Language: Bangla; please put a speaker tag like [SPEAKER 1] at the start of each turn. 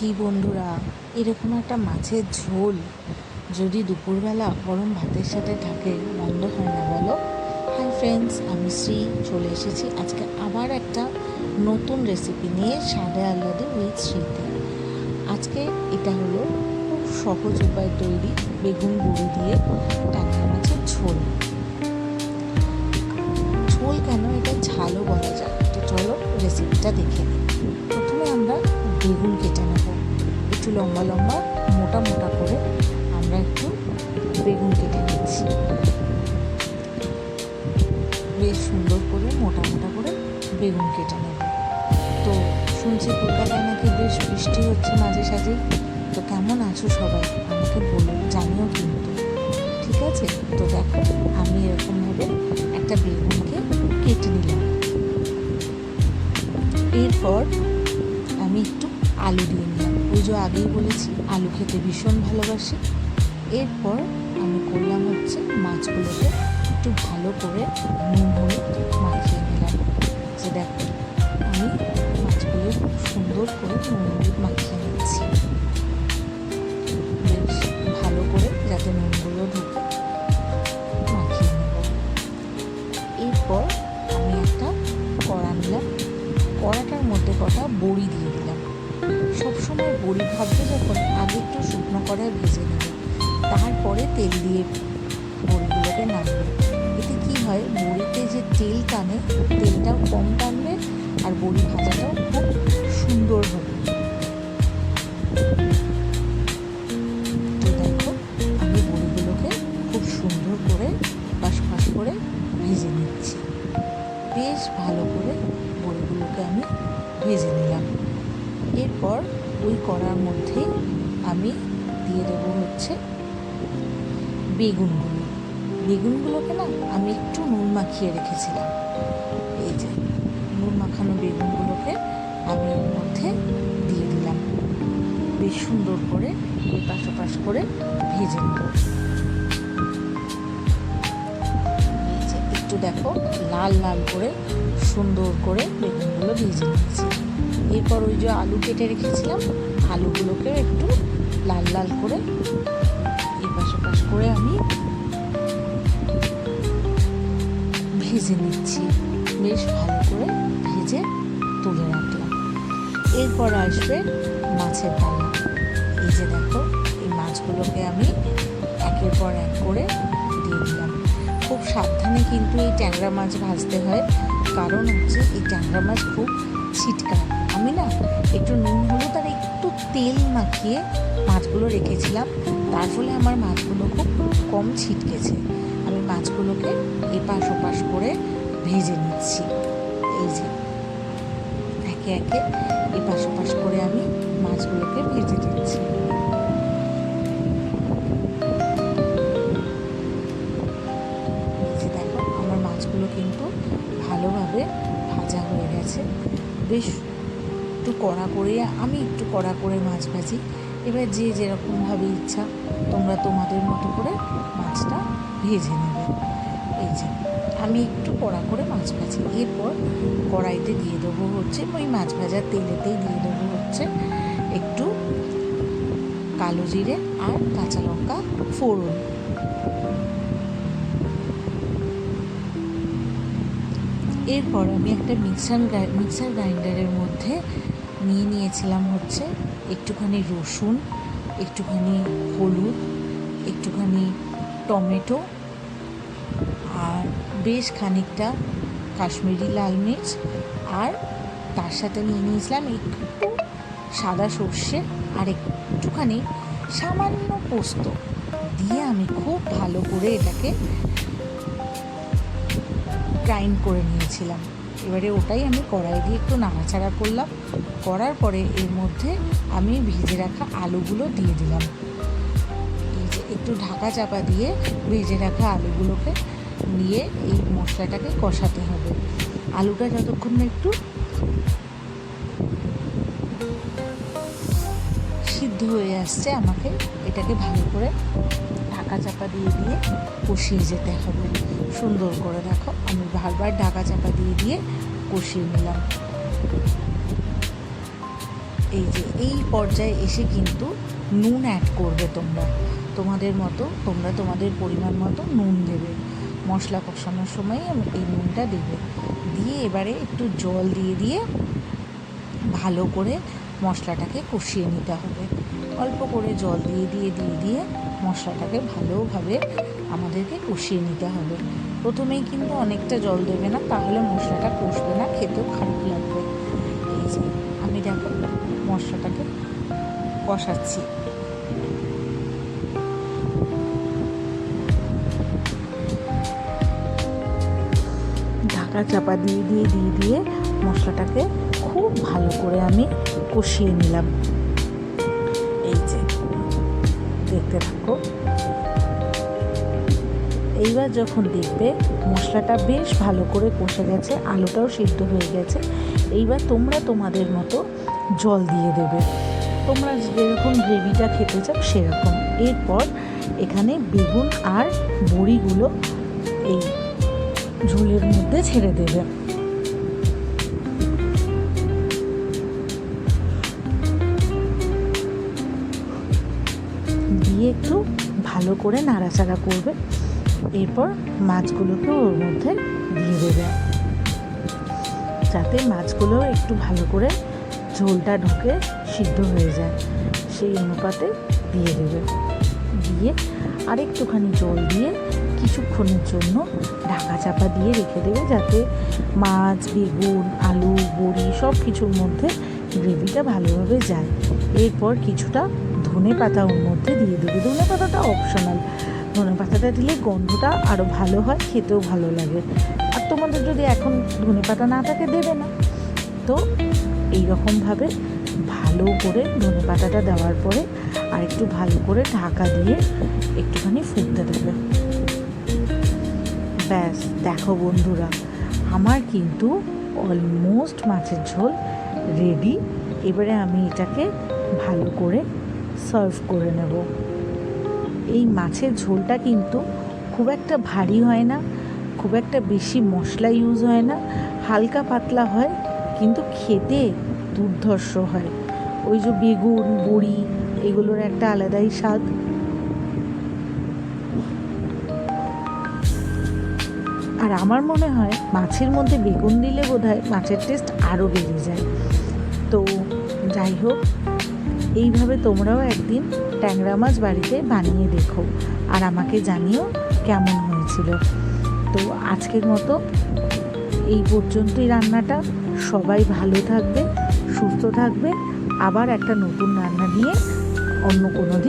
[SPEAKER 1] কি বন্ধুরা, এরকম একটা মাছের ঝোল যদি দুপুরবেলা গরম ভাতের সাথে থাকে মন্দ হয় না বলো। হাই ফ্রেন্ডস, আমি শ্রী চলে এসেছি আজকে আবার একটা নতুন রেসিপি নিয়ে, স্বাদে আহ্লাদে উইথ শ্রীতে। আজকে এটা হলো খুব সহজ উপায় তৈরি বেগুন বড়ি দিয়ে ট্যাংরা মাছের ঝোল। ঝোল কেন, এটা ঝালও বলা যায়। তো চলো রেসিপিটা দেখে নিই। প্রথমে আমরা বেগুন কেটে নেব, একটু লম্বা লম্বা মোটা মোটা করে আমরা একটু বেগুন কেটে নিচ্ছি। বেশ সুন্দর করে মোটা মোটা করে বেগুন কেটে নেব। তো শুনছি কলকাতায় নাকি বেশ বৃষ্টি হচ্ছে মাঝে সাঝে। তো কেমন আছো সবাই আমাকে বলো, জানিও কিন্তু। ঠিক আছে, তো দেখো আমি এরকমভাবে একটা বেগুনকে কেটে নিলাম। এরপর আমি একটু আলু দিয়ে নিলাম। ওই যে আগেই বলেছি আলু খেতে ভীষণ ভালোবাসি। এরপর আমি করলাম হচ্ছে মাছগুলোকে একটু ভালো করে নুন হলুদ মাখিয়ে নিলাম। যে দেখো আমি মাছগুলো খুব সুন্দর করে নুন হলুদ মাখিয়ে নিচ্ছি, বেশ ভালো করে যাতে নুনগুলো ঢুকে মাখিয়ে নেব। এরপর আমি একটা কড়া নিলাম, কড়াটার মধ্যে কটা বড়ি দিয়ে দিলাম। সবসময় বড়ি ভাববে যখন আগে একটু শুকনো কড়ায় ভেজে নেবে, তারপরে তেল দিয়ে বড়িগুলোকে নাড়বে। এতে কি হয়, বড়িতে যে তেল টানে তেলটাও কম টানবে আর বড়ি ভাজাটাও খুব সুন্দর হবে। তো দেখো আমি বড়িগুলোকে খুব সুন্দর করে পাশ করে ভেজে নিচ্ছি। বেশ ভালো করে বড়িগুলোকে আমি ভেজে নিলাম। এরপর ওই কড়ার মধ্যে আমি দিয়ে দেবো হচ্ছে বেগুনগুলোকে না আমি একটু নুন মাখিয়ে রেখেছিলাম। এই যে নুন মাখানো বেগুনগুলোকে আমি এর মধ্যে দিয়ে দিলাম। বেশ সুন্দর করে এপাশ ওপাশ করে ভেজে নেব। এই যে একটু দেখো লাল লাল করে সুন্দর করে বেগুনগুলো ভেজে নিয়েছি। এরপর ওই যে আলু কেটে রেখেছিলাম, আলুগুলোকে একটু লাল লাল করে এপাশ ওপাশ করে আমি ভেজে নিচ্ছি। বেশ ভালো করে ভেজে তুলে রাখলাম। এরপর আসবে মাছের পালা। এই যে দেখো এই মাছগুলোকে আমি একের পর এক করে দিয়ে দিলাম। খুব সাবধানে কিন্তু এই ট্যাংরা মাছ ভাজতে হয়, কারণ হচ্ছে এই ট্যাংরা মাছ খুব ছিটকায়। আমি না একটু নুন হলুদ আর একটু তেল মাখিয়ে মাছগুলো রেখেছিলাম, তার ফলে আমার মাছগুলো খুব কম ছিটকেছে। আমি মাছগুলোকে এপাশ ওপাশ করে ভেজে নিচ্ছি। এই যে একে একে এপাশ ওপাশ করে আমি মাছগুলোকে ভেজে নিচ্ছি। এই যে দেখো আমার মাছগুলো কিন্তু ভালোভাবে ভাজা হয়ে গেছে। বেশ একটু কড়া করে, আমি একটু কড়া করে মাছ ভাজি। এবার যে যেরকমভাবে ইচ্ছা তোমরা তোমাদের মতো করে মাছটা ভেজে নেবে। এই যে আমি একটু কড়া করে মাছ ভাজি। এরপর কড়াইতে দিয়ে দেবো হচ্ছে, ওই মাছ ভাজার তেলেতেই দিয়ে দেবো হচ্ছে একটু কালো জিরে আর কাঁচা লঙ্কা ফোড়ন। এরপর আমি একটা মিক্সার গ্রাইন্ডারের মধ্যে নিয়েছিলাম হচ্ছে একটুখানি রসুন, একটুখানি হলুদ, একটুখানি টমেটো আর বেশ খানিকটা কাশ্মীরি লাল মির্চ, আর তার সাথে নিয়েছিলাম একটু সাদা সর্ষে আর একটুখানি সামান্য পোস্ত দিয়ে আমি খুব ভালো করে এটাকে গ্রাইন্ড করে নিয়েছিলাম। এবারে ওটাই আমি কড়াই দিয়ে একটু নাড়াচাড়া করলাম। করার পরে এর মধ্যে আমি ভেজে রাখা আলুগুলো দিয়ে দিলাম। এই যে একটু ঢাকা চাপা দিয়ে ভেজে রাখা আলুগুলোকে নিয়ে এই মশলাটাকে কষাতে হবে। আলুটা যতক্ষণ না একটু সিদ্ধ হয়ে আসছে, আমাকে এটাকে ভালো করে ঢাকা চাপা দিয়ে কষিয়ে যেতে হবে সুন্দর করে। দেখো আমি বারবার ঢাকা চাপা দিয়ে কষিয়ে নিলাম। এই যে এই পর্যায়ে এসে কিন্তু নুন অ্যাড করবে তোমাদের মতো, তোমরা তোমাদের পরিমাণ মতো নুন দেবে। মশলা কষানোর সময় এই নুনটা দেবে, দিয়ে এবারে একটু জল দিয়ে ভালো করে মশলাটাকে কষিয়ে নিতে হবে। অল্প করে জল দিয়ে মশলাটাকে ভালোভাবে আমাদেরকে কষিয়ে নিতে হবে। প্রথমেই কিন্তু অনেকটা জল দেবে না, তাহলে মশলাটা কষবে না, খেতেও খারাপ লাগবে। এই যে আমি দেখো মশলাটাকে কষাচ্ছি। ঢাকা চাপা দিয়ে মশলাটাকে খুব ভালো করে আমি কষিয়ে নিলাম। এই যে দেখতে থাকো। এইবার যখন দেখবে মশলাটা বেশ ভালো করে কষে গেছে, আলুটাও সিদ্ধ হয়ে গেছে, এইবার তোমরা তোমাদের মতো জল দিয়ে দেবে, তোমরা যেরকম গ্রেভিটা খেতে চাও সেরকম। এরপর এখানে বেগুন আর বড়িগুলো এই ঝোলের মধ্যে ছেড়ে দেবে। দিয়ে একটু ভালো করে নাড়াচাড়া করবে। এরপর মাছগুলোকে ওর মধ্যে দিয়ে দেবে, যাতে মাছগুলো একটু ভালো করে ঝোলটা ঢুকে সিদ্ধ হয়ে যায়, সেই অনুপাতে দিয়ে দেবে। দিয়ে আরেকটুখানি জল দিয়ে কিছুক্ষণের জন্য ঢাকা চাপা দিয়ে রেখে দেবে, যাতে মাছ, বেগুন, আলু, বড়ি সব কিছুর মধ্যে গ্রেভিটা ভালোভাবে যায়। এরপর কিছুটা ধনে পাতা ওর মধ্যে দিয়ে দেবে। ধনে পাতাটা অপশনাল, ধনে পাতাটা দিলে গন্ধটা আরও ভালো হয়, খেতেও ভালো লাগে। আর তোমাদের যদি এখন ধনে পাতা না থাকে দেবে না। তো এইরকমভাবে ভালো করে ধনে পাতাটা দেওয়ার পরে আর একটু ভালো করে ঢাকা দিয়ে একটুখানি ফুটতে দেবে। ব্যাস দেখো বন্ধুরা, আমার কিন্তু অলমোস্ট মাছের ঝোল রেডি। এবারে আমি এটাকে ভালো করে সার্ভ করে নেব। এই মাছের ঝোলটা কিন্তু খুব একটা ভারী হয় না, খুব একটা বেশি মশলা ইউজ হয় না, হালকা পাতলা হয়, কিন্তু খেতে দুর্ধর্ষ হয়। ওই যে বেগুন, বড়ি এগুলোর একটা আলাদাই স্বাদ। আর আমার মনে হয় মাছের মধ্যে বেগুন দিলে বোধহয় মাছের টেস্ট আরও বেড়ে যায়। তো যাই হোক, এইভাবে তোমরাও একদিন ট্যাংরা মাছ বাড়িতে বানিয়ে দেখো, আর আমাকে জানিও কেমন হয়েছিল। তো আজকের মতো এই পর্যন্তই রান্নাটা। সবাই ভালো থাকবে, সুস্থ থাকবে। আবার একটা নতুন রান্না নিয়ে অন্য কোনো দিন